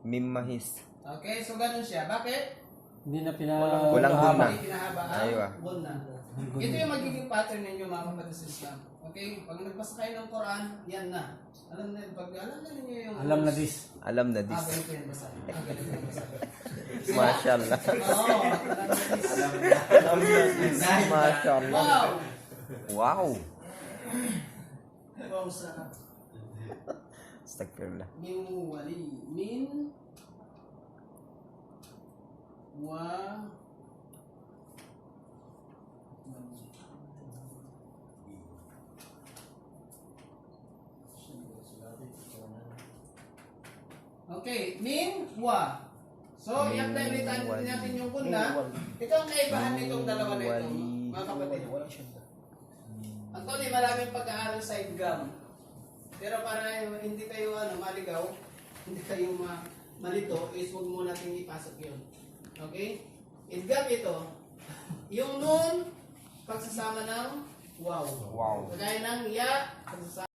Mimahis. Okay, so ganun siya. Bakit? Hindi na Walang guna. Hindi pinahabaan. Aywa. Guna. Ito yung magiging pattern ninyo mga kapatid sa Islam. Okay? Pag nagbasa kayo ng Quran, yan na. Alam na, pag alam na ninyo yung... Alam na this. Alam na Ah, this. ganito yan basa. Ah, ganito yan basa. Mashallah. Oo, alam na this. Alam na this. Mashallah. Wow! Wow. Wow, sarap. Astagfirullah. Min wali. Min wa Okay, min wa. So, Min i-apply ulit wali. natin yung gunda. Ito ang kaibahan nitong dalawa na ito, Wali. mga kapatid. Actually, maraming pag-aaral sa idgam. Pero para hindi kayo maligaw, hindi kayo malito, is huwag mo natin ipasok yun. Okay? Idgam ito, yung nun, pagsasama ng wow. Wow. Kagaya ng ya, pagsasama